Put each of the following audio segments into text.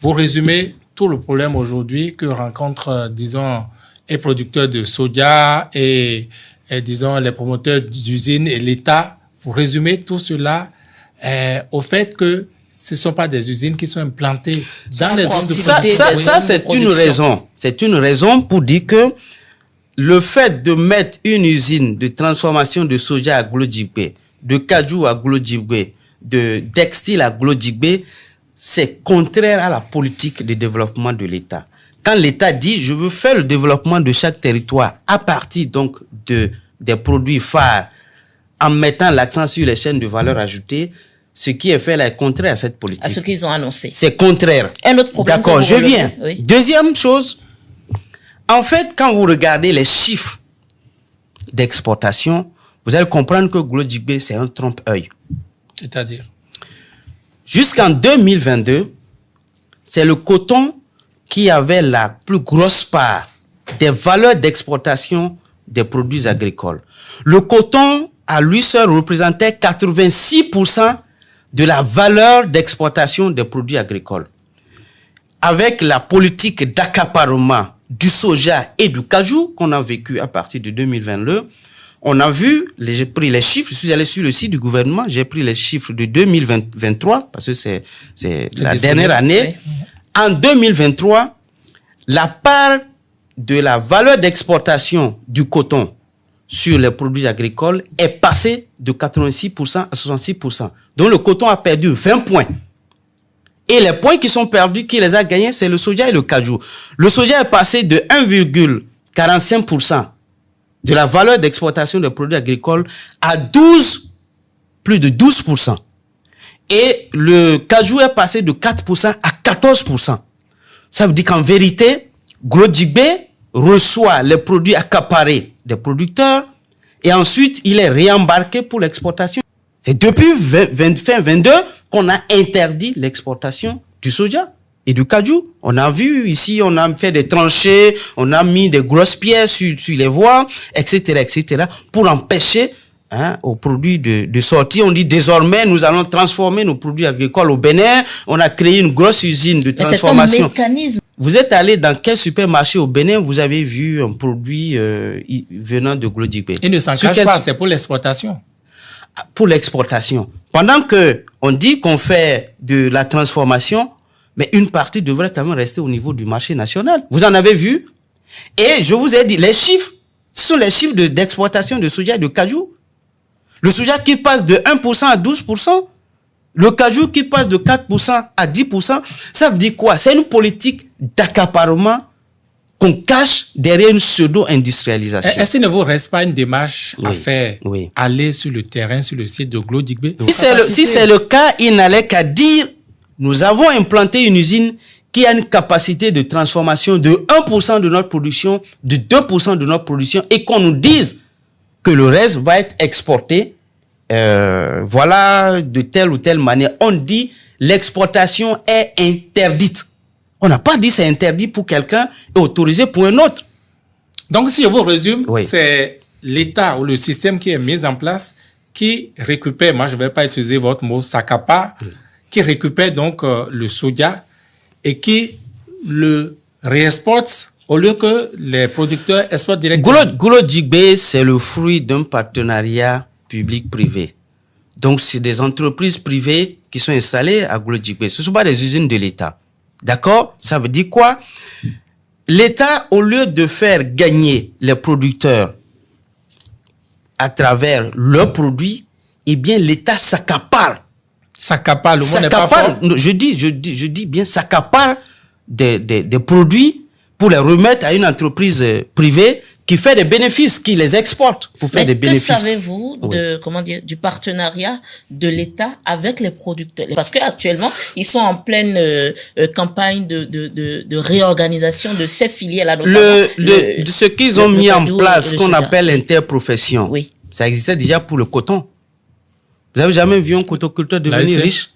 Vous résumez tout le problème aujourd'hui que rencontrent, disons, les producteurs de soja et disons, les promoteurs d'usines et l'État. Vous résumez tout cela au fait que ce ne sont pas des usines qui sont implantées dans les zones de production. Ça, c'est une raison. C'est une raison pour dire que le fait de mettre une usine de transformation de soja à Glodjibé, de cajou à Glodjibé, de textile à Glodjibé, c'est contraire à la politique de développement de l'État. Quand l'État dit « je veux faire le développement de chaque territoire à partir donc des produits phares en mettant l'accent sur les chaînes de valeur ajoutée », ce qui est fait là est contraire à cette politique. À ce qu'ils ont annoncé. C'est contraire. Un autre problème. D'accord, je viens. Oui. Deuxième chose, en fait, quand vous regardez les chiffres d'exportation, vous allez comprendre que Glodjibé, c'est un trompe-œil. C'est-à-dire? Jusqu'en 2022, c'est le coton qui avait la plus grosse part des valeurs d'exportation des produits agricoles. Le coton, à lui seul, représentait 86% de la valeur d'exportation des produits agricoles. Avec la politique d'accaparement du soja et du cajou qu'on a vécu à partir de 2022, on a vu, j'ai pris les chiffres, je suis allé sur le site du gouvernement, j'ai pris les chiffres de 2023, parce que c'est la dernière année. Oui. En 2023, la part de la valeur d'exportation du coton sur les produits agricoles est passée de 86% à 66%. Donc le coton a perdu 20 points. Et les points qui sont perdus, qui les a gagnés, c'est le soja et le cajou. Le soja est passé de 1,45% de la valeur d'exportation des produits agricoles à plus de 12%. Et le cajou est passé de 4% à 14%. Ça veut dire qu'en vérité, Glodjibé reçoit les produits accaparés des producteurs et ensuite il est réembarqué pour l'exportation. C'est depuis fin 22 qu'on a interdit l'exportation du soja et du cajou. On a vu ici, on a fait des tranchées, on a mis des grosses pierres sur les voies, etc., pour empêcher aux produits de sortir. On dit désormais, nous allons transformer nos produits agricoles au Bénin. On a créé une grosse usine de transformation. C'est un mécanisme. Vous êtes allé dans quel supermarché au Bénin, vous avez vu un produit venant de Glodjibé? Il ne s'en cache pas, c'est pour l'exportation. Pour l'exportation. Pendant que on dit qu'on fait de la transformation, mais une partie devrait quand même rester au niveau du marché national. Vous en avez vu? Et je vous ai dit, les chiffres, ce sont les chiffres d'exportation de soja et de cajou. Le soja qui passe de 1% à 12%, le cajou qui passe de 4% à 10%, ça veut dire quoi? C'est une politique d'accaparement qu'on cache derrière une pseudo-industrialisation. Est-ce qu'il ne vous reste pas une démarche à faire, aller sur le terrain, sur le site de Glodjibé? Si c'est le cas, il n'allait qu'à dire, nous avons implanté une usine qui a une capacité de transformation de 1% de notre production, de 2% de notre production, et qu'on nous dise que le reste va être exporté, voilà, de telle ou telle manière. On dit, l'exportation est interdite. On n'a pas dit c'est interdit pour quelqu'un et autorisé pour un autre. Donc, si je vous résume, c'est l'État ou le système qui est mis en place qui récupère, moi je ne vais pas utiliser votre mot, s'accapare, qui récupère donc le soja et qui le réexporte au lieu que les producteurs exportent directement. Glodjibé, c'est le fruit d'un partenariat public-privé. Donc, c'est des entreprises privées qui sont installées à Glodjibé. Ce ne sont pas des usines de l'État. D'accord? Ça veut dire quoi? L'État, au lieu de faire gagner les producteurs à travers leurs produits, eh bien, l'État s'accapare. S'accapare, le mot n'est pas fort. Je dis bien s'accapare des produits pour les remettre à une entreprise privée qui fait des bénéfices, qui les exporte pour faire des bénéfices. Que savez-vous du partenariat de l'État avec les producteurs? Parce qu'actuellement, ils sont en pleine campagne de réorganisation de ces filières-là. Ce qu'ils ont mis en place, ce qu'on appelle l'interprofession, ça existait déjà pour le coton. Vous avez jamais vu un cotoculteur devenir riche?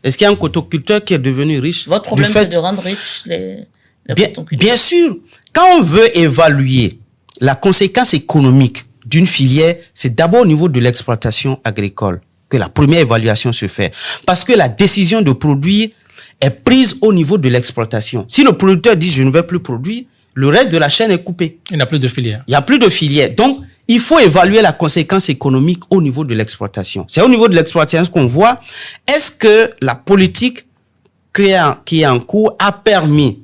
Est-ce qu'il y a un cotoculteur qui est devenu riche? Votre problème, c'est de rendre riches les cotoculteurs. Bien sûr. Quand on veut évaluer la conséquence économique d'une filière, c'est d'abord au niveau de l'exploitation agricole que la première évaluation se fait. Parce que la décision de produire est prise au niveau de l'exploitation. Si le producteur dit je ne vais plus produire, le reste de la chaîne est coupé. Il n'y a plus de filière. Il n'y a plus de filière. Donc, il faut évaluer la conséquence économique au niveau de l'exploitation. C'est au niveau de l'exploitation qu'on voit, est-ce que la politique qui est en cours a permis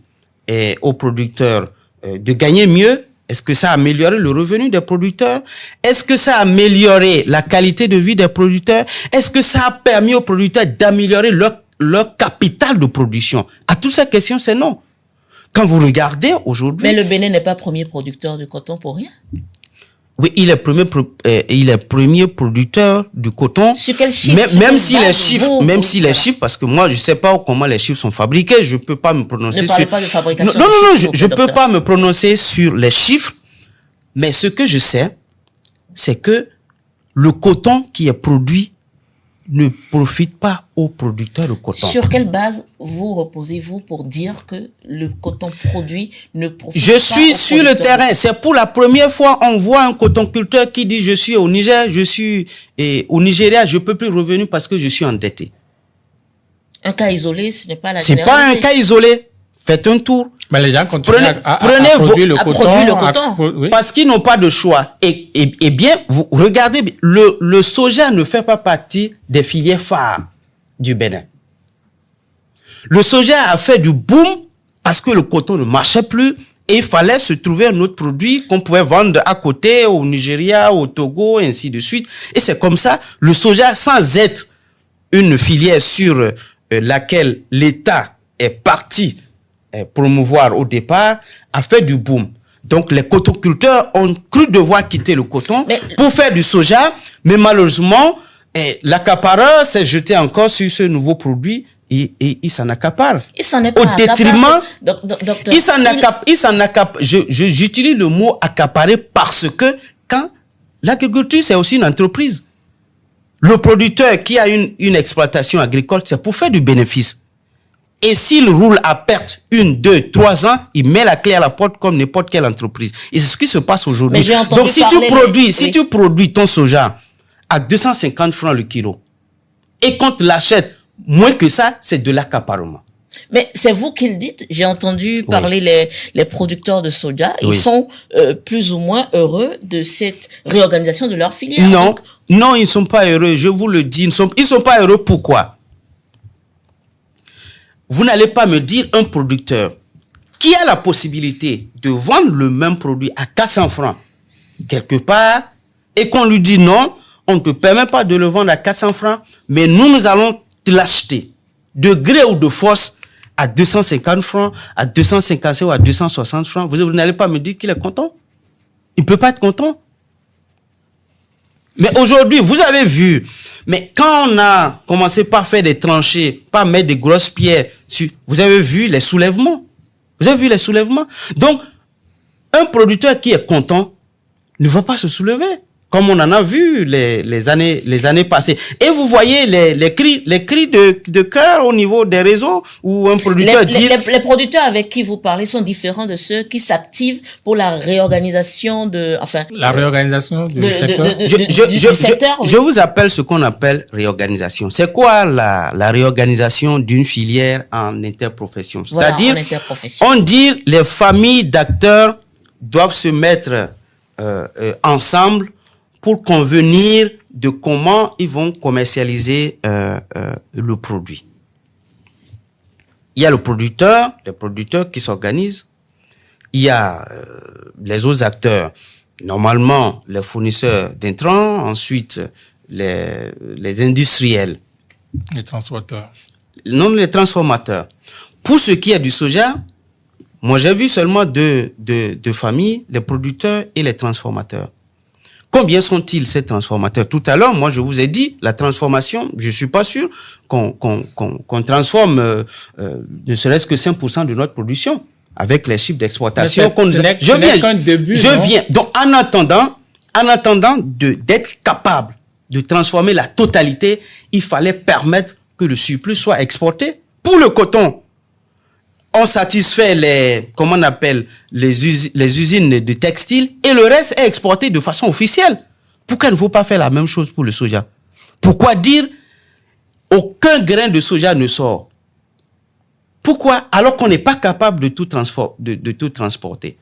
aux producteurs de gagner mieux? Est-ce que ça a amélioré le revenu des producteurs? Est-ce que ça a amélioré la qualité de vie des producteurs? Est-ce que ça a permis aux producteurs d'améliorer leur capital de production? À toutes ces questions, c'est non. Quand vous regardez aujourd'hui... Mais le Bénin n'est pas premier producteur de coton pour rien. Oui, il est premier producteur du coton. Sur quel chiffre? Même si les chiffres, parce que moi, je sais pas comment les chiffres sont fabriqués, je peux pas me prononcer ne parlez pas de fabrication. Non, je peux pas me prononcer sur les chiffres, mais ce que je sais, c'est que le coton qui est produit ne profite pas aux producteurs de coton. Sur quelle base vous reposez-vous pour dire que le coton produit ne profite pas? Je suis sur le terrain. C'est pour la première fois on voit un cotonculteur qui dit je suis au Niger, je suis au Nigeria, je peux plus revenir parce que je suis endetté. Un cas isolé, ce n'est pas la C'est généralité. pas un cas isolé. Faites un tour. Mais les gens continuent à produire le coton. Oui. Parce qu'ils n'ont pas de choix. Et bien, vous regardez, le soja ne fait pas partie des filières phares du Bénin. Le soja a fait du boom parce que le coton ne marchait plus et il fallait se trouver un autre produit qu'on pouvait vendre à côté, au Nigeria, au Togo, et ainsi de suite. Et c'est comme ça, le soja, sans être une filière sur laquelle l'État est parti promouvoir au départ, a fait du boom. Donc les cotonculteurs ont cru devoir quitter le coton pour faire du soja, mais malheureusement, l'accapareur s'est jeté encore sur ce nouveau produit et il s'en accapare. Il s'en est pas au détriment, docteur, il s'en accapare. J'utilise le mot accaparer parce que quand l'agriculture, c'est aussi une entreprise. Le producteur qui a une exploitation agricole, c'est pour faire du bénéfice. Et s'il roule à perte 1, 2, 3 ans, il met la clé à la porte comme n'importe quelle entreprise. Et c'est ce qui se passe aujourd'hui. Donc si tu produis ton soja à 250 francs le kilo et qu'on te l'achète moins que ça, c'est de l'accaparement. Mais c'est vous qui le dites. J'ai entendu parler les producteurs de soja. Ils sont plus ou moins heureux de cette réorganisation de leur filière. Non, ils ne sont pas heureux. Je vous le dis, ils sont pas heureux. Pourquoi? Vous n'allez pas me dire un producteur qui a la possibilité de vendre le même produit à 400 francs quelque part et qu'on lui dit non, on ne te permet pas de le vendre à 400 francs, mais nous allons te l'acheter de gré ou de force à 250 francs, à 250 ou à 260 francs. Vous n'allez pas me dire qu'il est content. Il ne peut pas être content. Mais aujourd'hui, vous avez vu, mais quand on a commencé par faire des tranchées, par mettre des grosses pierres, vous avez vu les soulèvements. Vous avez vu les soulèvements. Donc, un producteur qui est content ne va pas se soulever, comme on en a vu les années passées. Et vous voyez les cris de cœur au niveau des réseaux où un producteur dit... Les producteurs avec qui vous parlez sont différents de ceux qui s'activent pour la réorganisation la réorganisation du secteur. Je vous appelle ce qu'on appelle réorganisation. C'est quoi la réorganisation d'une filière en interprofession? C'est-à-dire, on dit les familles d'acteurs doivent se mettre ensemble pour convenir de comment ils vont commercialiser le produit. Il y a les producteurs qui s'organisent. Il y a les autres acteurs, normalement les fournisseurs d'intrants, ensuite les industriels. Les transporteurs. Non, les transformateurs. Pour ce qui est du soja, moi j'ai vu seulement deux familles, les producteurs et les transformateurs. Combien sont-ils ces transformateurs? Tout à l'heure, moi, je vous ai dit, la transformation, je suis pas sûr qu'on transforme ne serait-ce que 5% de notre production avec les chiffres d'exploitation. Je viens. Donc, en attendant d'être capable de transformer la totalité, il fallait permettre que le surplus soit exporté. Pour le coton, on satisfait les usines de textiles et le reste est exporté de façon officielle. Pourquoi il ne faut pas faire la même chose pour le soja? Pourquoi dire aucun grain de soja ne sort? Pourquoi? Alors qu'on n'est pas capable de tout, de tout transporter.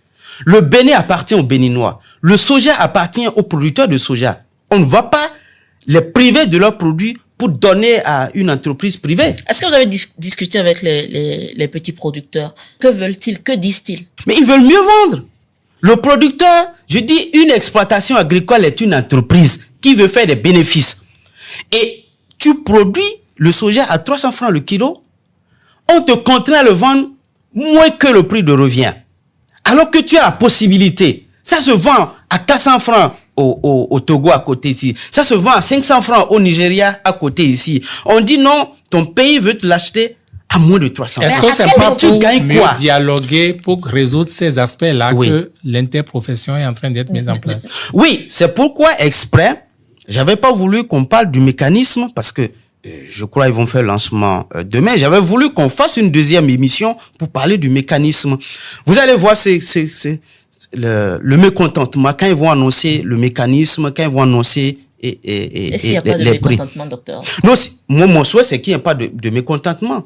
Le Bénin appartient aux Béninois. Le soja appartient aux producteurs de soja. On ne va pas les priver de leurs produits pour donner à une entreprise privée. Est-ce que vous avez discuté avec les petits producteurs? Que veulent-ils? Que disent-ils? Mais ils veulent mieux vendre. Le producteur, je dis, une exploitation agricole est une entreprise qui veut faire des bénéfices. Et tu produis le soja à 300 francs le kilo, on te contraint à le vendre moins que le prix de revient. Alors que tu as la possibilité, ça se vend à 400 francs au Togo à côté ici. Ça se vend à 500 francs au Nigeria à côté ici. On dit non, ton pays veut te l'acheter à moins de 300 francs. Est-ce que c'est pas tu pour gagnes mieux quoi? dialoguer, pour résoudre ces aspects-là Oui. que l'interprofession est en train d'être mise en place? Oui, c'est pourquoi exprès, j'avais pas voulu qu'on parle du mécanisme parce que je crois qu'ils vont faire le lancement demain. J'avais voulu qu'on fasse une deuxième émission pour parler du mécanisme. Vous allez voir, c'est le mécontentement quand ils vont annoncer le mécanisme, quand ils vont annoncer Et s'il n'y a pas de les prix. mécontentement, docteur? Non, moi, mon souhait, c'est qu'il n'y ait pas de mécontentement.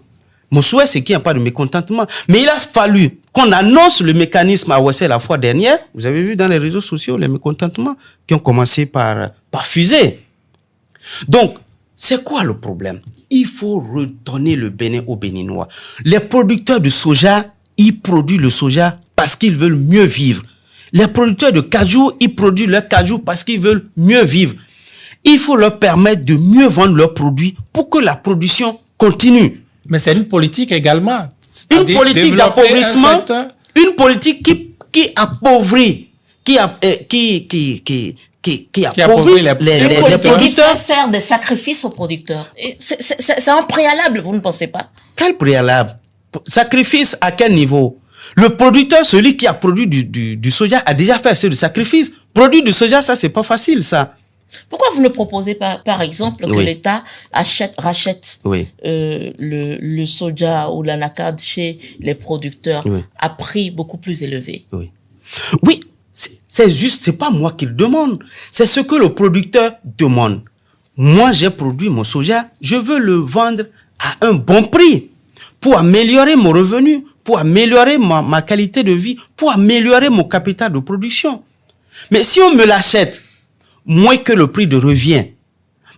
Mon souhait, c'est qu'il n'y ait pas de mécontentement. Mais il a fallu qu'on annonce le mécanisme à Ouassel la fois dernière. Vous avez vu dans les réseaux sociaux les mécontentements qui ont commencé par fuser. Donc, c'est quoi le problème? Il faut redonner le Bénin aux Béninois. Les producteurs de soja, ils produisent le soja parce qu'ils veulent mieux vivre. Les producteurs de cajou, ils produisent leur cajou parce qu'ils veulent mieux vivre. Il faut leur permettre de mieux vendre leurs produits pour que la production continue. Mais c'est une politique également. Une C'est-à-dire politique développer un d'appauvrissement, secteur. une politique qui appauvrit, qui appauvrit appauvrit les Une politique qui producteurs. fait faire des sacrifices aux producteurs. Et c'est un préalable, vous ne pensez pas? Quel préalable? Sacrifice à quel niveau? Le producteur, celui qui a produit du soja, a déjà fait assez de sacrifices. Produire du soja, ça, c'est pas facile, ça. Pourquoi vous ne proposez pas, par exemple, que Oui. l'État rachète Oui. le soja ou l'anacarde chez les producteurs Oui. à prix beaucoup plus élevé? Oui. Oui, c'est juste, c'est pas moi qui le demande. C'est ce que le producteur demande. Moi, j'ai produit mon soja, je veux le vendre à un bon prix pour améliorer mon revenu, pour améliorer ma qualité de vie, pour améliorer mon capital de production. Mais si on me l'achète moins que le prix de revient,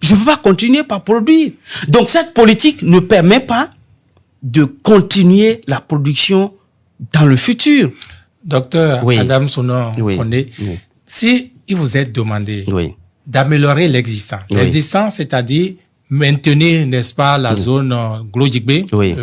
je ne peux pas continuer par produire. Donc, cette politique ne permet pas de continuer la production dans le futur. Docteur Oui. Adam Sounon, Oui. Kondé, Oui. si il vous est demandé Oui. d'améliorer l'existant, Oui. l'existant, c'est-à-dire maintenir, n'est-ce pas, la zone Glodjigbe, Oui.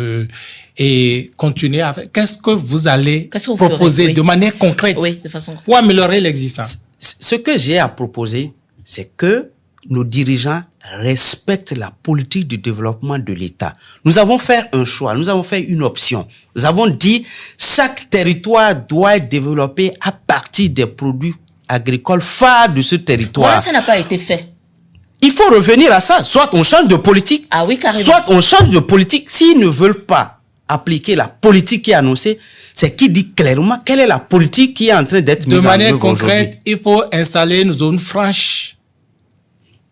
et continuer avec, qu'est-ce que vous allez Qu'est-ce que vous proposer ferez? Oui. de manière concrète Oui, de façon... pour améliorer l'existant? Ce que j'ai à proposer, c'est que nos dirigeants respectent la politique de développement de l'État. Nous avons fait un choix, nous avons fait une option. Nous avons dit chaque territoire doit être développé à partir des produits agricoles phares de ce territoire. Voilà, ça n'a pas été fait. Il faut revenir à ça. Soit on change de politique, Ah oui, carrément. soit on change de politique. S'ils ne veulent pas appliquer la politique qui est annoncée, c'est qui dit clairement quelle est la politique qui est en train d'être De mise en manière œuvre aujourd'hui. concrète, il faut installer une zone franche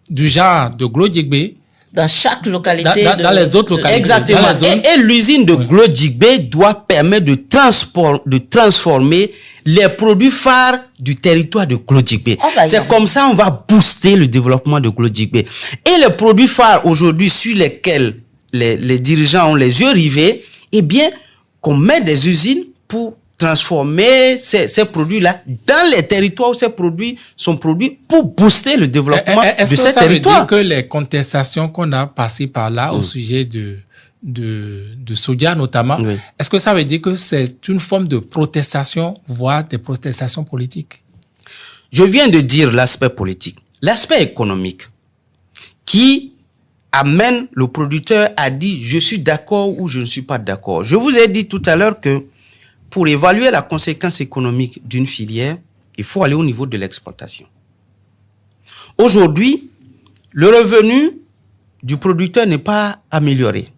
du genre de Glodjigbe Dans chaque localité. Dans les autres localités. Exactement. Dans la zone. Et l'usine de Glodjigbe doit permettre de transformer les produits phares du territoire de Glodjigbe. On va y C'est arriver. comme ça on va booster le développement de Glodjigbe. Et les produits phares aujourd'hui sur lesquels les dirigeants ont les yeux rivés, eh bien, qu'on met des usines pour transformer ces produits-là dans les territoires où ces produits sont produits pour booster le développement Est-ce de que ces ça veut territoires. dire que les contestations qu'on a passées par là au sujet de soja notamment, Oui. est-ce que ça veut dire que c'est une forme de protestation, voire des protestations politiques? Je viens de dire l'aspect politique. L'aspect économique qui amène le producteur à dire je suis d'accord ou je ne suis pas d'accord. Je vous ai dit tout à l'heure que pour évaluer la conséquence économique d'une filière, il faut aller au niveau de l'exportation. Aujourd'hui, le revenu du producteur n'est pas amélioré.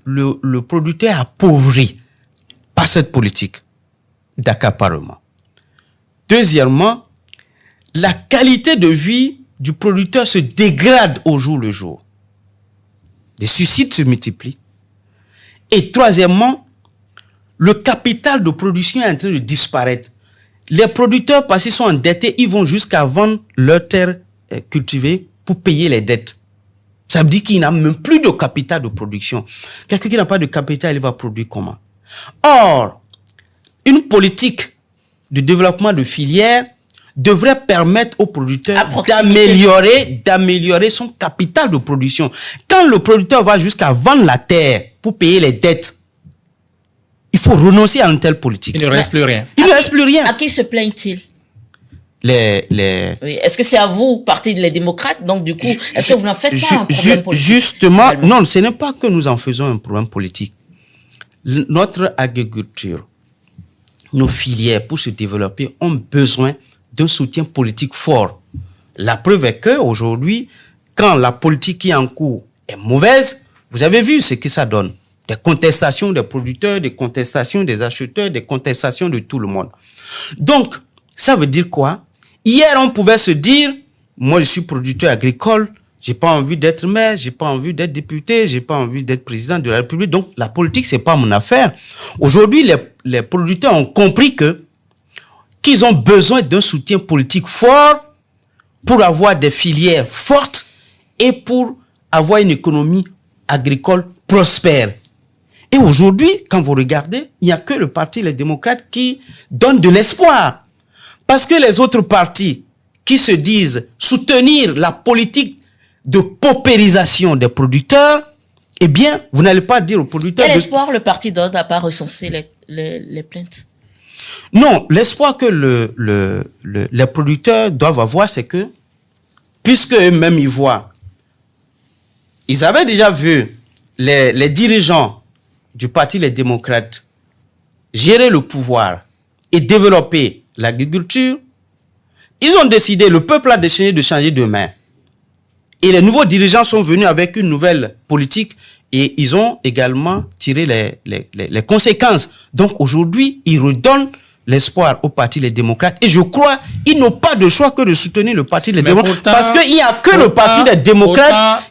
Le producteur appauvri par cette politique d'accaparement. Deuxièmement, la qualité de vie du producteur se dégrade au jour le jour. Les suicides se multiplient. Et troisièmement, le capital de production est en train de disparaître. Les producteurs, parce qu'ils sont endettés, ils vont jusqu'à vendre leurs terres cultivées pour payer les dettes. Ça veut dire qu'il n'a même plus de capital de production. Quelqu'un qui n'a pas de capital, il va produire comment? Or, une politique de développement de filières devrait permettre aux producteurs d'améliorer son capital de production. Quand le producteur va jusqu'à vendre la terre pour payer les dettes, il faut renoncer à une telle politique. Il ne reste plus rien. Il ne reste plus rien. À qui se plaignent-ils? Oui. Est-ce que c'est à vous, parti des démocrates? Donc, du coup, est-ce que vous n'en faites pas un problème politique? Justement, non, ce n'est pas que nous en faisons un problème politique. Notre agriculture, nos filières pour se développer ont besoin d'un soutien politique fort. La preuve est qu'aujourd'hui, quand la politique qui est en cours est mauvaise, vous avez vu ce que ça donne. Des contestations des producteurs, des contestations des acheteurs, des contestations de tout le monde. Donc, ça veut dire quoi? Hier, on pouvait se dire, moi je suis producteur agricole, j'ai pas envie d'être maire, j'ai pas envie d'être député, j'ai pas envie d'être président de la République, donc la politique c'est pas mon affaire. Aujourd'hui, les producteurs ont compris qu'ils ont besoin d'un soutien politique fort pour avoir des filières fortes et pour avoir une économie agricole prospère. Et aujourd'hui, quand vous regardez, il n'y a que le parti Les Démocrates qui donne de l'espoir. Parce que les autres partis qui se disent soutenir la politique de paupérisation des producteurs, eh bien, vous n'allez pas dire aux producteurs... Quel espoir le parti donne à pas recenser les plaintes? Non, l'espoir que les producteurs doivent avoir, c'est que, puisque eux-mêmes ils voient, ils avaient déjà vu les dirigeants du parti Les Démocrates gérer le pouvoir et développer l'agriculture, ils ont décidé, le peuple a décidé de changer de main. Et les nouveaux dirigeants sont venus avec une nouvelle politique et ils ont également tiré les conséquences. Donc aujourd'hui, ils redonnent l'espoir au parti Les Démocrates. Et je crois qu'ils n'ont pas de choix que de soutenir le parti Les Démocrates. Parce qu'il n'y a que le parti Les Démocrates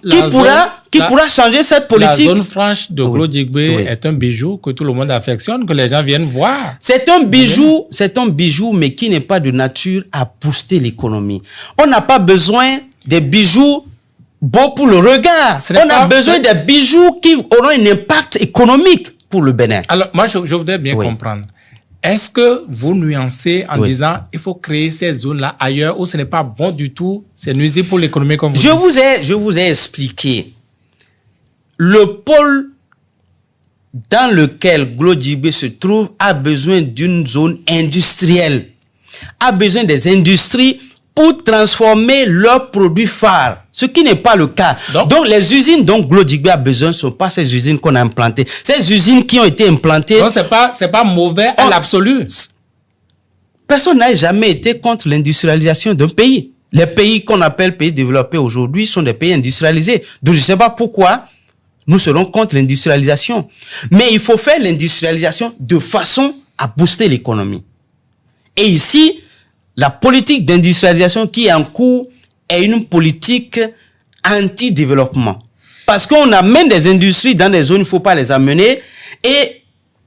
qui pourra changer cette politique. La zone franche de Glodjigbe est un bijou que tout le monde affectionne, que les gens viennent voir. C'est un bijou, mais qui n'est pas de nature à booster l'économie. On n'a pas besoin des bijoux beaux pour le regard. On a besoin des bijoux qui auront un impact économique pour le Bénin. Alors, moi, je voudrais bien comprendre. Est-ce que vous nuancez en disant il faut créer ces zones-là ailleurs où ce n'est pas bon du tout, c'est nuisible pour l'économie comme vous dites? Je vous ai expliqué. Le pôle dans lequel Glodjigbe se trouve a besoin d'une zone industrielle, a besoin des industries pour transformer leurs produits phares, ce qui n'est pas le cas. Donc les usines dont Glodjigbe a besoin ne sont pas ces usines qu'on a implantées. Ces usines qui ont été implantées... Donc c'est pas mauvais à l'absolu. Personne n'a jamais été contre l'industrialisation d'un pays. Les pays qu'on appelle pays développés aujourd'hui sont des pays industrialisés. Donc je ne sais pas pourquoi nous serons contre l'industrialisation. Mais il faut faire l'industrialisation de façon à booster l'économie. Et ici, la politique d'industrialisation qui est en cours est une politique anti-développement. Parce qu'on amène des industries dans des zones où il ne faut pas les amener. Et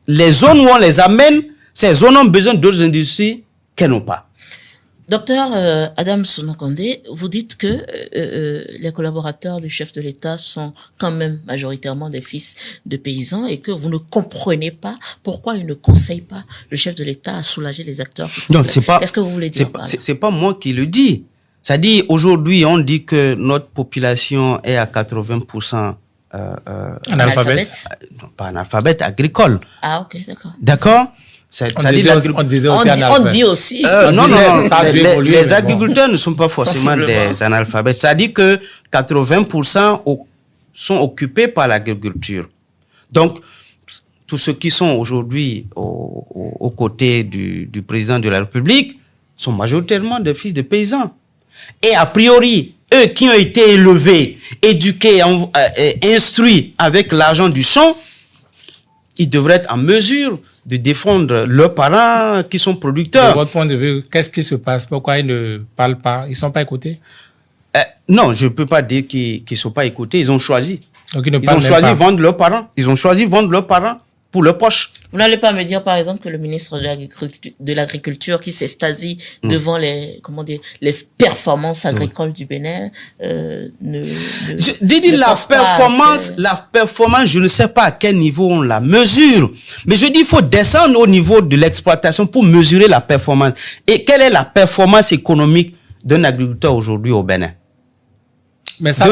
les zones où on les amène, ces zones ont besoin d'autres industries qu'elles n'ont pas. Docteur Adam Sonokonde, vous dites que les collaborateurs du chef de l'État sont quand même majoritairement des fils de paysans et que vous ne comprenez pas pourquoi ils ne conseillent pas le chef de l'État à soulager les acteurs. Non, c'est pas. Qu'est-ce que vous voulez dire? C'est pas moi qui le dis. C'est-à-dire, aujourd'hui, on dit que notre population est à 80% analphabète. Non, pas analphabète, agricole. Ah, ok, d'accord. D'accord? On disait aussi analphabète. On dit aussi. Non. Les agriculteurs ne sont pas forcément des analphabètes. Ça dit que 80% sont occupés par l'agriculture. Donc, tous ceux qui sont aujourd'hui aux côtés du président de la République sont majoritairement des fils de paysans. Et a priori, eux qui ont été élevés, éduqués, instruits avec l'argent du champ, ils devraient être en mesure de défendre leurs parents qui sont producteurs. De votre point de vue, qu'est-ce qui se passe? Pourquoi ils ne parlent pas? Ils ne sont pas écoutés? Non, je ne peux pas dire qu'ils ne sont pas écoutés. Ils ont choisi. Donc ils ont choisi de vendre leurs parents. Ils ont choisi de vendre leurs parents pour leur poche. Vous n'allez pas me dire, par exemple, que le ministre de l'Agriculture qui s'extasie devant les performances agricoles du Bénin, la performance, je ne sais pas à quel niveau on la mesure. Mais je dis, il faut descendre au niveau de l'exploitation pour mesurer la performance. Et quelle est la performance économique d'un agriculteur aujourd'hui au Bénin? Mais ça,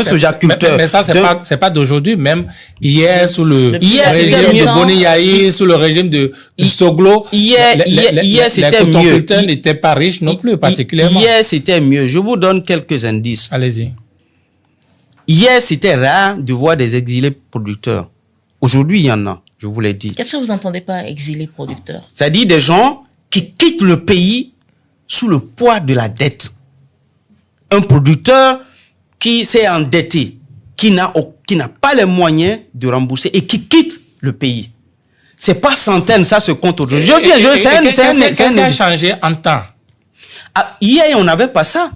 c'est pas d'aujourd'hui, même hier, sous le régime de Boni Yahi, sous le régime de Soglo, hier, c'était mieux. Les n'étaient pas riches non plus, particulièrement. Hier, c'était mieux. Je vous donne quelques indices. Allez-y. Hier, c'était rare de voir des exilés producteurs. Aujourd'hui, il y en a, je vous l'ai dit. Qu'est-ce que vous entendez par exilés producteurs? C'est-à-dire des gens qui quittent le pays sous le poids de la dette. Un producteur qui s'est endetté, qui n'a pas les moyens de rembourser et qui quitte le pays. C'est pas centaines, ça se compte aujourd'hui. Qu'est-ce qui a changé en temps? Hier, on n'avait pas ça.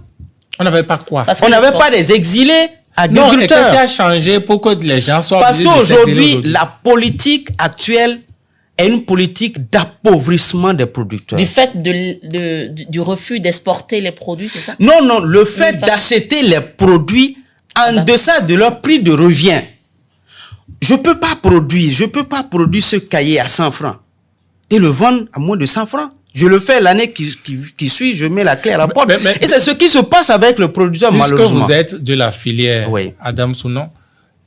On n'avait pas quoi? On n'avait pas des exilés agriculteurs. Non, qu'est-ce qui a changé pour que les gens soient... Parce qu'aujourd'hui, la politique actuelle est une politique d'appauvrissement des producteurs. Du fait du refus d'exporter les produits, c'est ça? Non, le fait d'acheter les produits en deçà de leur prix de revient. Je peux pas produire ce cahier à 100 francs et le vendre à moins de 100 francs. Je le fais l'année qui suit, je mets la clé à la porte. Et c'est ce qui se passe avec le producteur, malheureusement. Puisque vous êtes de la filière, oui. Adam Sounon,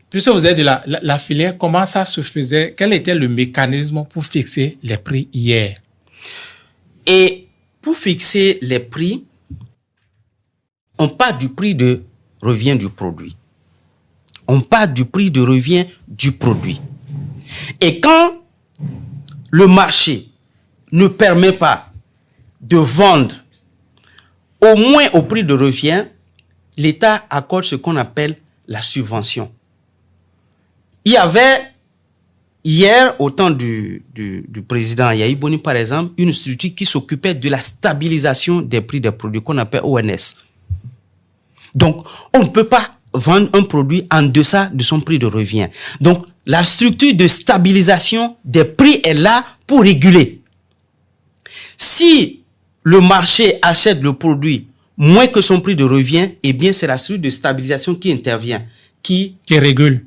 puisque vous êtes de la filière, comment ça se faisait? Quel était le mécanisme pour fixer les prix hier? Et pour fixer les prix, on part du prix de revient du produit. On part du prix de revient du produit. Et quand le marché ne permet pas de vendre au moins au prix de revient, l'État accorde ce qu'on appelle la subvention. Il y avait hier, au temps du président Yahi Boni, par exemple, une structure qui s'occupait de la stabilisation des prix des produits qu'on appelle ONS. Donc, on ne peut pas vendre un produit en deçà de son prix de revient. Donc, la structure de stabilisation des prix est là pour réguler. Si le marché achète le produit moins que son prix de revient, eh bien, c'est la structure de stabilisation qui intervient, qui régule.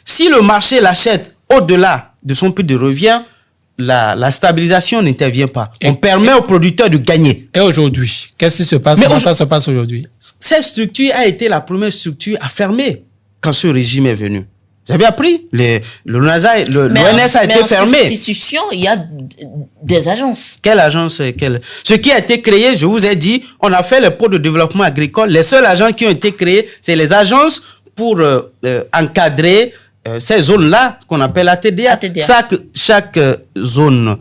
Si le marché l'achète au-delà de son prix de revient, la stabilisation n'intervient pas. On permet aux producteurs de gagner. Et aujourd'hui, qu'est-ce qui se passe? Comment ça se passe aujourd'hui? Cette structure a été la première structure à fermer quand ce régime est venu. Vous avez appris? L'ONS a été fermé. En substitution, il y a des agences. Quelle agence? Ce qui a été créé, je vous ai dit, on a fait le pôle de développement agricole. Les seuls agents qui ont été créés, c'est les agences pour encadrer ces zones-là, qu'on appelle ATDA. Chaque zone,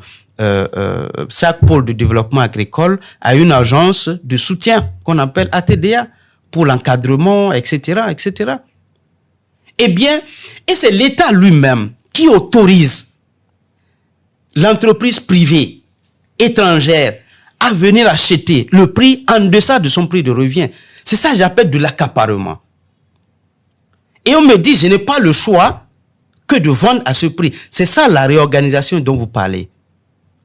chaque pôle de développement agricole a une agence de soutien qu'on appelle ATDA pour l'encadrement, etc., etc. Eh bien, et c'est l'État lui-même qui autorise l'entreprise privée étrangère à venir acheter le prix en deçà de son prix de revient. C'est ça que j'appelle de l'accaparement. Et on me dit, je n'ai pas le choix que de vendre à ce prix. C'est ça la réorganisation dont vous parlez.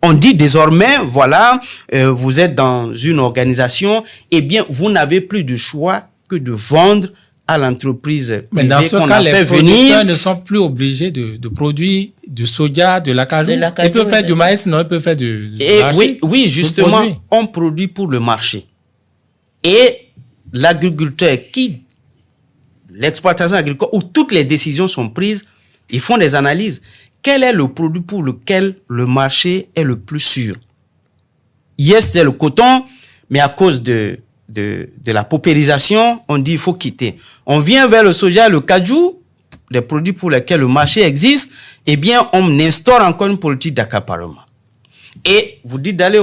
On dit désormais, voilà, vous êtes dans une organisation, eh bien, vous n'avez plus de choix que de vendre à l'entreprise. Mais dans ce cas, les producteurs ne sont plus obligés de produire du soja, de l'acajou. Ils peuvent faire du maïs, non, ils peuvent faire du oui, justement, on produit pour le marché. Et l'agriculteur l'exploitation agricole, où toutes les décisions sont prises, ils font des analyses. Quel est le produit pour lequel le marché est le plus sûr? Hier, c'était le coton, mais à cause de la paupérisation, on dit il faut quitter. On vient vers le soja, le cajou, les produits pour lesquels le marché existe, eh bien, on instaure encore une politique d'accaparement. Et vous dites d'aller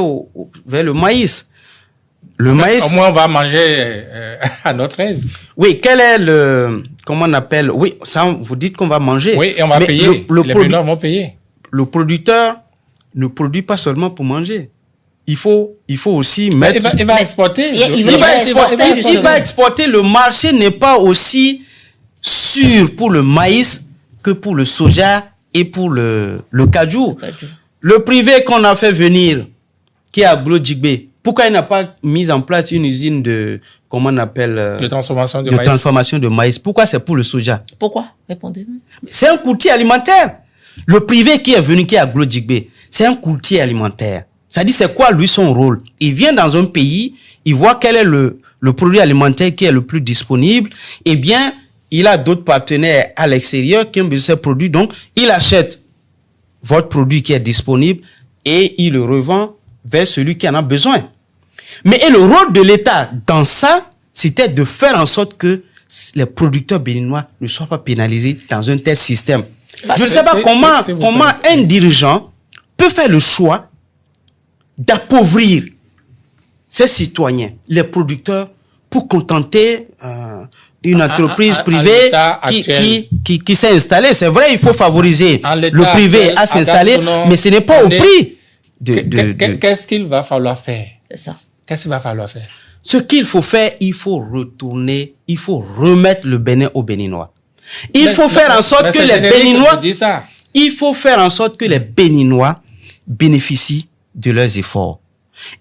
vers le maïs. Le maïs. Au moins, on va manger à notre aise. Oui, quel est comment on appelle? Oui, ça, vous dites qu'on va manger. Oui, et on va payer. Les producteurs vont payer. Le producteur ne produit pas seulement pour manger. Il faut aussi mettre... Il va exporter. Il va exporter. Le marché n'est pas aussi sûr pour le maïs que pour le soja et pour le cajou. Cajou. Le privé qu'on a fait venir, qui est à Glo-Djigbe, pourquoi il n'a pas mis en place une usine de, comment on appelle, De transformation de de maïs. transformation de maïs? Pourquoi c'est pour le soja? Pourquoi? Répondez-nous. C'est un courtier alimentaire. Le privé qui est venu, qui est à Glo-Djigbe, c'est un courtier alimentaire. Ça dit, c'est quoi, lui, son rôle? Il vient dans un pays, il voit quel est le produit alimentaire qui est le plus disponible. Eh bien, il a d'autres partenaires à l'extérieur qui ont besoin de ces produits. Donc, il achète votre produit qui est disponible et il le revend vers celui qui en a besoin. Mais et le rôle de l'État dans ça, c'était de faire en sorte que les producteurs béninois ne soient pas pénalisés dans un tel système. Je ne sais pas comment un dirigeant peut faire le choix d'appauvrir ses citoyens, les producteurs, pour contenter une entreprise privée qui s'est installée. C'est vrai, il faut favoriser le privé à s'installer, mais ce n'est pas au prix Qu'est-ce qu'il va falloir faire? C'est ça. Qu'est-ce qu'il va falloir faire? Ce qu'il faut faire, il faut retourner, il faut remettre le Bénin aux Béninois. Il faut faire en sorte que les Béninois, il faut faire en sorte que les Béninois bénéficient de leurs efforts.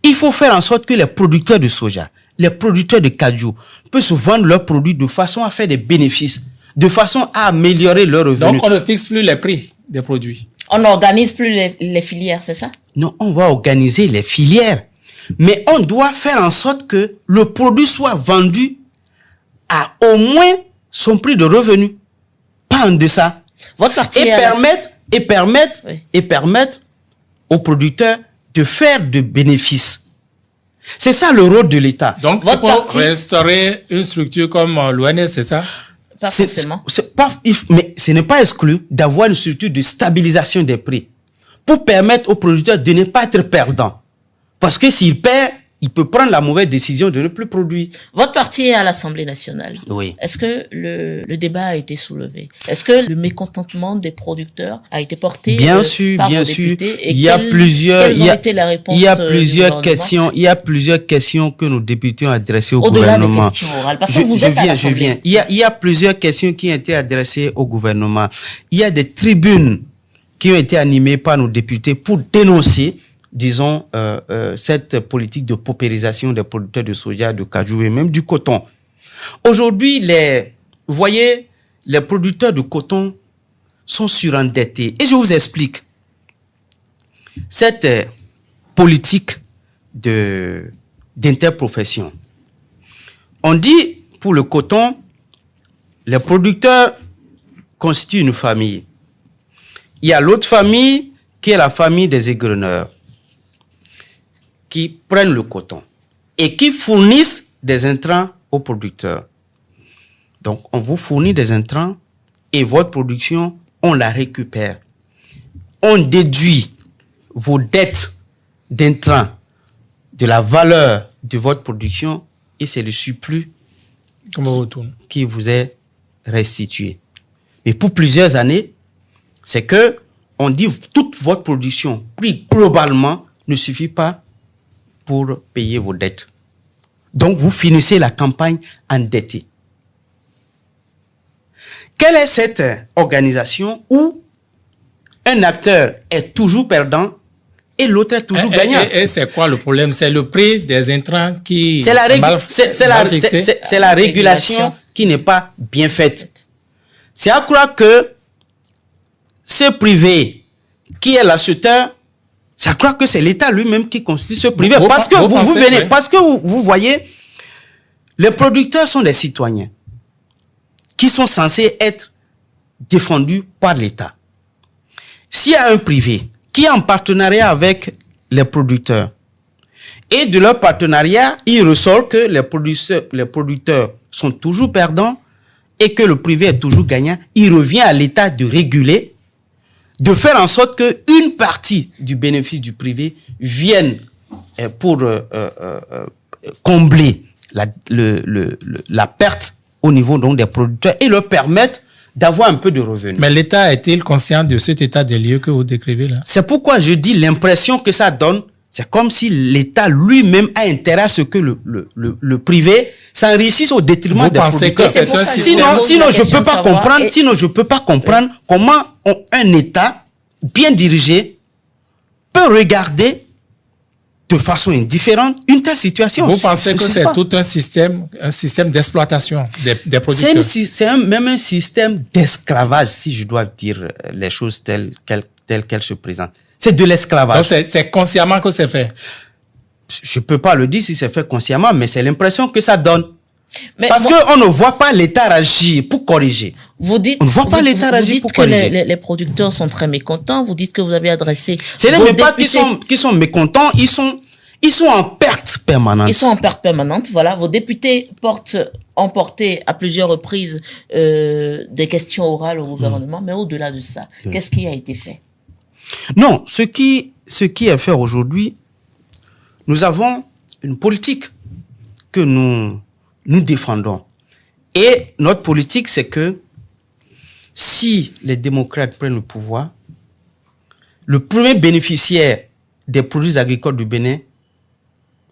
Il faut faire en sorte que les producteurs de soja, les producteurs de cajou puissent vendre leurs produits de façon à faire des bénéfices, de façon à améliorer leurs revenus. Donc on ne fixe plus les prix des produits. On n'organise plus les filières, c'est ça? Non, on va organiser les filières. Mais on doit faire en sorte que le produit soit vendu à au moins son prix de revenu, pas en deçà. Votre parti et permettre aux producteurs de faire de bénéfices. C'est ça le rôle de l'État. Donc, il faut restaurer une structure comme l'ONS, c'est ça? Pas forcément. Mais ce n'est pas exclu d'avoir une structure de stabilisation des prix pour permettre aux producteurs de ne pas être perdants. Parce que s'il perd, il peut prendre la mauvaise décision de ne plus produire. Votre parti est à l'Assemblée nationale. Oui. Est-ce que le débat a été soulevé? Est-ce que le mécontentement des producteurs a été porté bien sûr, par bien vos sûr. députés? Et il y a plusieurs questions. Il y a plusieurs questions que nos députés ont adressées au Au-delà gouvernement. des questions orales, parce que vous êtes à l'Assemblée. Il y a plusieurs questions qui ont été adressées au gouvernement. Il y a des tribunes qui ont été animées par nos députés pour dénoncer, disons, cette politique de paupérisation des producteurs de soja, de cajou et même du coton. Aujourd'hui, vous voyez, les producteurs de coton sont surendettés. Et je vous explique. Cette politique d'interprofession. On dit, pour le coton, les producteurs constituent une famille. Il y a l'autre famille qui est la famille des égreneurs, qui prennent le coton et qui fournissent des intrants aux producteurs. Donc, on vous fournit des intrants et votre production, on la récupère. On déduit vos dettes d'intrants de la valeur de votre production et c'est le surplus qui vous est restitué. Mais pour plusieurs années, c'est que on dit toute votre production, pris globalement, ne suffit pas pour payer vos dettes. Donc, vous finissez la campagne endetté. Quelle est cette organisation où un acteur est toujours perdant et l'autre est toujours gagnant? Et c'est quoi le problème? C'est le prix des intrants qui c'est la régulation qui n'est pas bien faite. C'est à croire que ce privé qui est l'acheteur, c'est à croire que c'est l'État lui-même qui constitue ce privé. Parce que vous voyez, les producteurs sont des citoyens qui sont censés être défendus par l'État. S'il y a un privé qui est en partenariat avec les producteurs et de leur partenariat, il ressort que les producteurs sont toujours perdants et que le privé est toujours gagnant, il revient à l'État de réguler, de faire en sorte qu'une partie du bénéfice du privé vienne pour combler la perte au niveau donc des producteurs et leur permettre d'avoir un peu de revenus. Mais l'État est-il conscient de cet état des lieux que vous décrivez là? C'est pourquoi je dis l'impression que ça donne, C'est comme si l'État lui-même a intérêt à ce que le privé s'enrichisse au détriment Vous des pensez que producteurs. c'est un système... Sinon, je ne peux pas comprendre comment un État bien dirigé peut regarder de façon indifférente une telle situation. Vous pensez que c'est tout un système d'exploitation des producteurs? Même un système d'esclavage, si je dois dire les choses telles qu'elles se présentent. C'est de l'esclavage. Donc c'est consciemment que c'est fait. Je peux pas le dire si c'est fait consciemment, mais c'est l'impression que ça donne. Mais Parce qu'on ne voit pas l'État agir pour corriger. Vous dites, on ne voit pas l'État agir pour corriger. Vous dites que les producteurs sont très mécontents. Vous dites que vous avez adressé. Ce n'est même pas qu'ils sont mécontents. Ils sont en perte permanente. Ils sont en perte permanente. Voilà. Vos députés ont porté à plusieurs reprises des questions orales au gouvernement. Mais au-delà de ça, qu'est-ce qui a été fait? Non, ce qui est fait aujourd'hui, nous avons une politique que nous défendons. Et notre politique, c'est que si les démocrates prennent le pouvoir, le premier bénéficiaire des produits agricoles du Bénin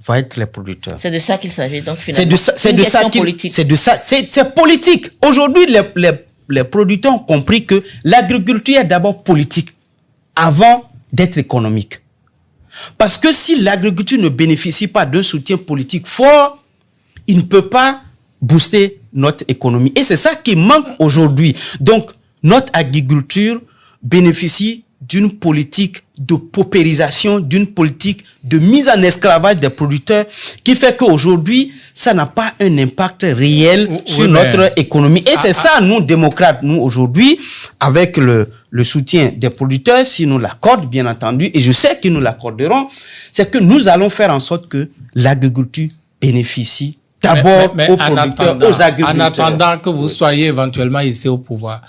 va être les producteurs. C'est de ça qu'il s'agit. Donc finalement, c'est politique. Aujourd'hui, les producteurs ont compris que l'agriculture est d'abord politique avant d'être économique. Parce que si l'agriculture ne bénéficie pas d'un soutien politique fort, il ne peut pas booster notre économie. Et c'est ça qui manque aujourd'hui. Donc, notre agriculture bénéficie d'une politique de paupérisation, d'une politique de mise en esclavage des producteurs qui fait qu'aujourd'hui, ça n'a pas un impact réel sur notre économie. Et c'est ça, nous, démocrates, nous, aujourd'hui, avec le soutien des producteurs, si nous l'accordent, bien entendu, et je sais qu'ils nous l'accorderont, c'est que nous allons faire en sorte que l'agriculture bénéficie d'abord aux producteurs, aux agriculteurs. En attendant que vous soyez éventuellement ici au pouvoir,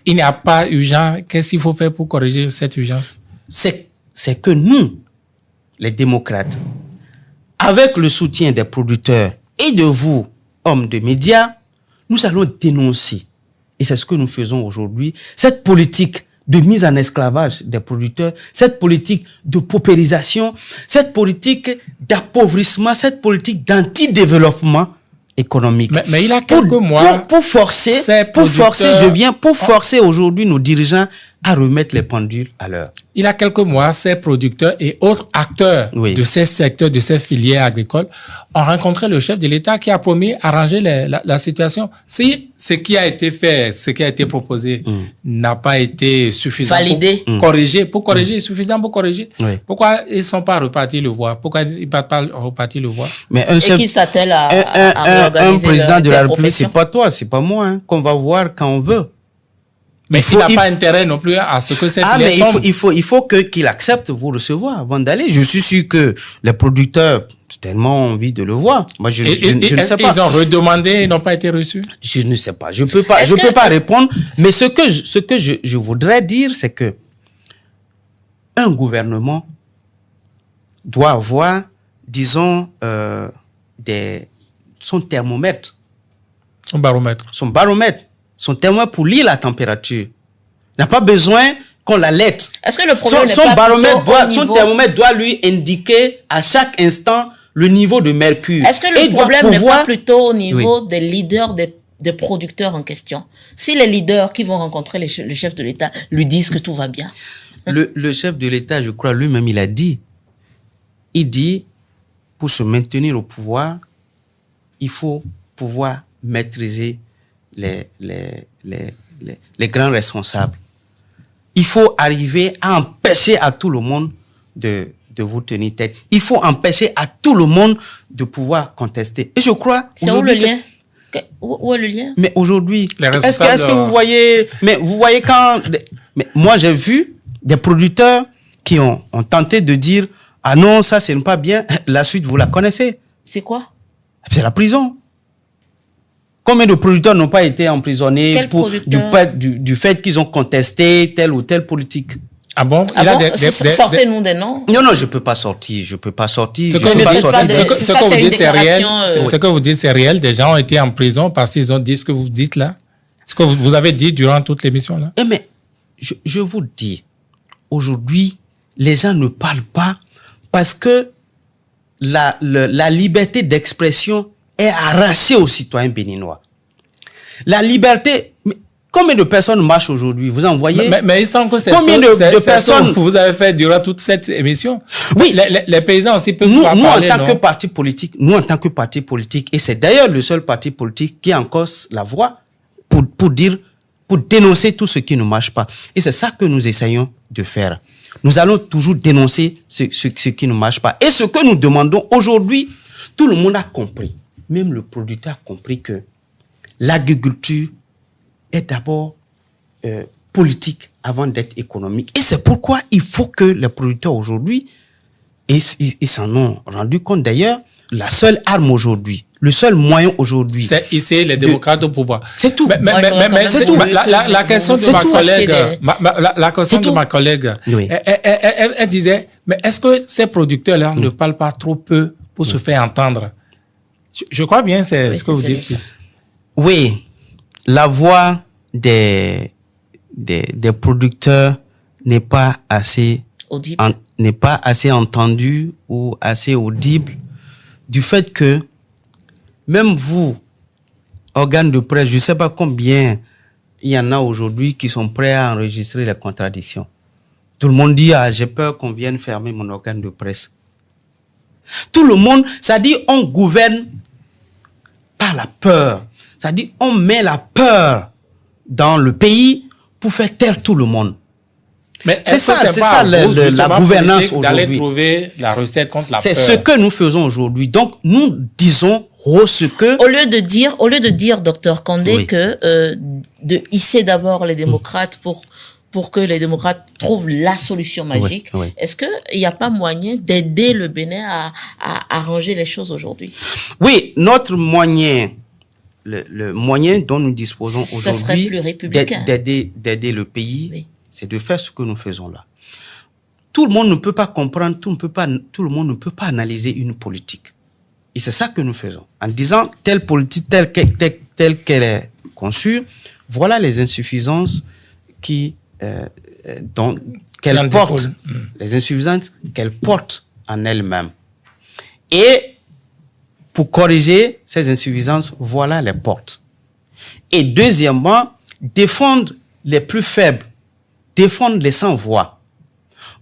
il n'y a pas urgence. Qu'est-ce qu'il faut faire pour corriger cette urgence? C'est que nous, les démocrates, avec le soutien des producteurs et de vous, hommes de médias, nous allons dénoncer, et c'est ce que nous faisons aujourd'hui, cette politique de mise en esclavage des producteurs, cette politique de paupérisation, cette politique d'appauvrissement, cette politique d'antidéveloppement économique. Mais il a quelques mois... Pour forcer aujourd'hui nos dirigeants à remettre les pendules à l'heure. Il y a quelques mois, ces producteurs et autres acteurs de ces secteurs, de ces filières agricoles ont rencontré le chef de l'État qui a promis d'arranger la situation. Si ce qui a été fait, ce qui a été proposé n'a pas été suffisant validé pour corriger, suffisant pour corriger, pourquoi ils ne sont pas repartis le voir? Pourquoi ils ne partent pas repartir le voir? Mais qui s'attelle à un président de la République, c'est pas toi, c'est pas moi, qu'on va voir quand on veut. Mais il n'a pas intérêt non plus à ce que cette filière tombe. Il faut qu'il accepte vous recevoir avant d'aller. Je suis sûr que les producteurs ont tellement envie de le voir. Moi, je ne sais pas. Ils ont redemandé et n'ont pas été reçus? Je ne sais pas. Je peux pas répondre. Mais ce que je voudrais dire, c'est que un gouvernement doit avoir, disons, son thermomètre. Son baromètre. Son thermomètre pour lire la température. Il n'a pas besoin qu'on l'allaite. Est-ce que le problème son thermomètre doit lui indiquer à chaque instant le niveau de mercure. Est-ce que le problème n'est pas plutôt au niveau des leaders des producteurs en question? Si les leaders qui vont rencontrer le chef de l'État lui disent que tout va bien. Le chef de l'État, je crois, lui-même, il dit, pour se maintenir au pouvoir, il faut pouvoir maîtriser les grands responsables. Il faut arriver à empêcher à tout le monde de vous tenir tête. Il faut empêcher à tout le monde de pouvoir contester. Et je crois... C'est où le lien? Où est le lien? Mais aujourd'hui, est-ce que vous voyez... Mais vous voyez quand... Mais moi, j'ai vu des producteurs qui ont tenté de dire « Ah non, ça, c'est pas bien. » La suite, vous la connaissez. C'est quoi? C'est la prison. Combien de producteurs n'ont pas été emprisonnés du fait qu'ils ont contesté telle ou telle politique? Ah bon? Sortez-nous des noms. Non, je peux pas sortir. Ce que vous dites, c'est réel. Ce que vous dites, c'est réel. Des gens ont été en prison parce qu'ils ont dit ce que vous dites là. Ce que vous avez dit durant toute l'émission là. Mais je vous dis, aujourd'hui, les gens ne parlent pas parce que la liberté d'expression est arrachée aux citoyens béninois. La liberté... Combien de personnes marchent aujourd'hui? Vous en voyez? Mais il semble que c'est combien de personnes que vous avez fait durant toute cette émission. Oui, les paysans aussi peuvent nous parler, en tant que parti politique, et c'est d'ailleurs le seul parti politique qui a encore la voix pour dénoncer tout ce qui ne marche pas. Et c'est ça que nous essayons de faire. Nous allons toujours dénoncer ce qui ne marche pas. Et ce que nous demandons aujourd'hui, tout le monde a compris, même le producteur a compris que l'agriculture est d'abord politique avant d'être économique. Et c'est pourquoi il faut que les producteurs aujourd'hui, et ils s'en ont rendu compte d'ailleurs, la seule arme aujourd'hui, le seul moyen aujourd'hui... C'est ici les démocrates au pouvoir. C'est tout. Mais c'est tout. La question de ma collègue, la question de ma collègue, oui. elle disait, mais est-ce que ces producteurs-là ne parlent pas trop peu pour se faire entendre? Je crois bien, c'est ce que vous dites. Oui. La voix des producteurs n'est pas assez entendue ou assez audible du fait que même vous, organes de presse, je ne sais pas combien il y en a aujourd'hui qui sont prêts à enregistrer les contradictions. Tout le monde dit, j'ai peur qu'on vienne fermer mon organe de presse. Tout le monde, ça dit, on gouverne par la peur. C'est-à-dire, on met la peur dans le pays pour faire taire tout le monde. Mais c'est ça la gouvernance aujourd'hui. D'aller trouver la recette contre la peur. C'est ce que nous faisons aujourd'hui. Donc, nous disons ce que... Au lieu de dire, Dr Kandé, oui, que de hisser d'abord les démocrates pour que les démocrates trouvent la solution magique, oui, oui. Est-ce qu'il n'y a pas moyen d'aider le Bénin à arranger les choses aujourd'hui? Oui, notre moyen... Le moyen dont nous disposons aujourd'hui d'aider le pays, oui, c'est de faire ce que nous faisons là. Tout le monde ne peut pas comprendre, tout le monde ne peut pas analyser une politique. Et c'est ça que nous faisons. En disant, telle politique, telle qu'elle est conçue, voilà les insuffisances qu'elle porte, les insuffisances qu'elle porte en elle-même. Et pour corriger ces insuffisances, voilà les portes. Et deuxièmement, défendre les plus faibles, défendre les sans-voix.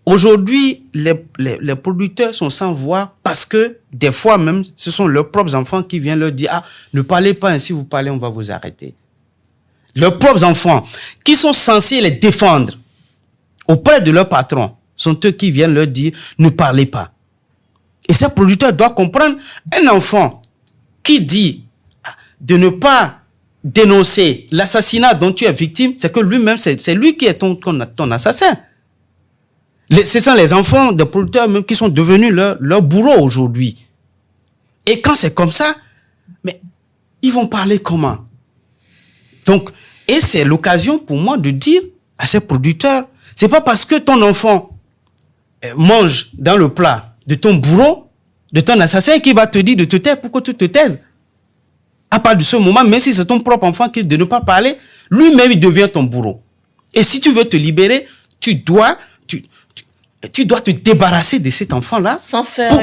Aujourd'hui, les producteurs sont sans voix parce que des fois même, ce sont leurs propres enfants qui viennent leur dire « Ah, ne parlez pas ainsi, vous parlez, on va vous arrêter. » Leurs propres enfants, qui sont censés les défendre auprès de leur patron, sont eux qui viennent leur dire « Ne parlez pas. » Et ces producteurs doivent comprendre, un enfant qui dit de ne pas dénoncer l'assassinat dont tu es victime, c'est que lui-même, c'est lui qui est ton assassin. Ce sont les enfants des producteurs même qui sont devenus leur bourreau aujourd'hui. Et quand c'est comme ça, mais ils vont parler comment? Donc, et c'est l'occasion pour moi de dire à ces producteurs, c'est pas parce que ton enfant mange dans le plat de ton bourreau, de ton assassin, qui va te dire de te taire pour que tu te taises. À part de ce moment, même si c'est ton propre enfant qui de ne pas parler, lui-même il devient ton bourreau. Et si tu veux te libérer, tu dois te débarrasser de cet enfant-là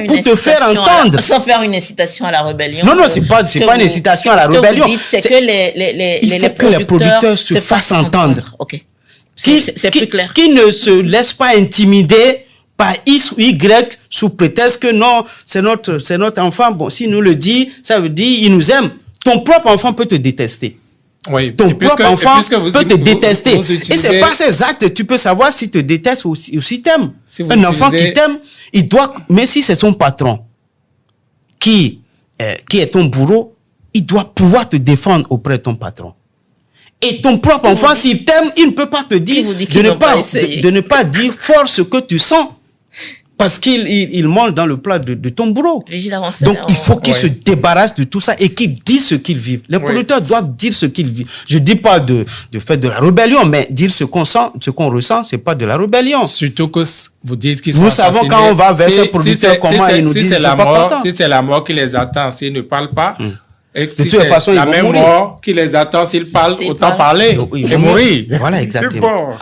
pour te faire entendre. Sans faire une incitation à la rébellion. Non, c'est pas une incitation à la rébellion. Ce que vous dites, c'est que les producteurs se fassent entendre. Ok. C'est plus clair. Qui ne se laissent pas intimider par X ou Y sous prétexte que non, c'est notre enfant. Bon, s'il nous le dit, ça veut dire il nous aime. Ton propre enfant peut te détester. Oui. Ton propre enfant peut te détester. Et c'est par ces actes tu peux savoir s'il te déteste ou s'il t'aime. Un enfant qui t'aime, il doit, mais si c'est son patron qui est ton bourreau, il doit pouvoir te défendre auprès de ton patron. Et ton propre enfant, s'il t'aime, il ne peut pas te dire de ne pas dire fort ce que tu sens. Parce qu'il mange dans le plat de ton bourreau. Donc, il faut qu'il se débarrasse de tout ça et qu'il dise ce qu'il vit. Les producteurs doivent dire ce qu'ils vivent. Je ne dis pas de faire de la rébellion, mais dire ce qu'on sent, ce qu'on ressent, ce n'est pas de la rébellion. Surtout que vous dites qu'ils sont Nous savons quand on va vers ces producteurs, comment ils nous disent qu'ils sont pas contents. Si c'est la mort qui les attend, s'ils ne parlent pas, et si de toute façon, la même mort qui les attend, s'ils parlent, autant parler et mourir. Voilà, exactement.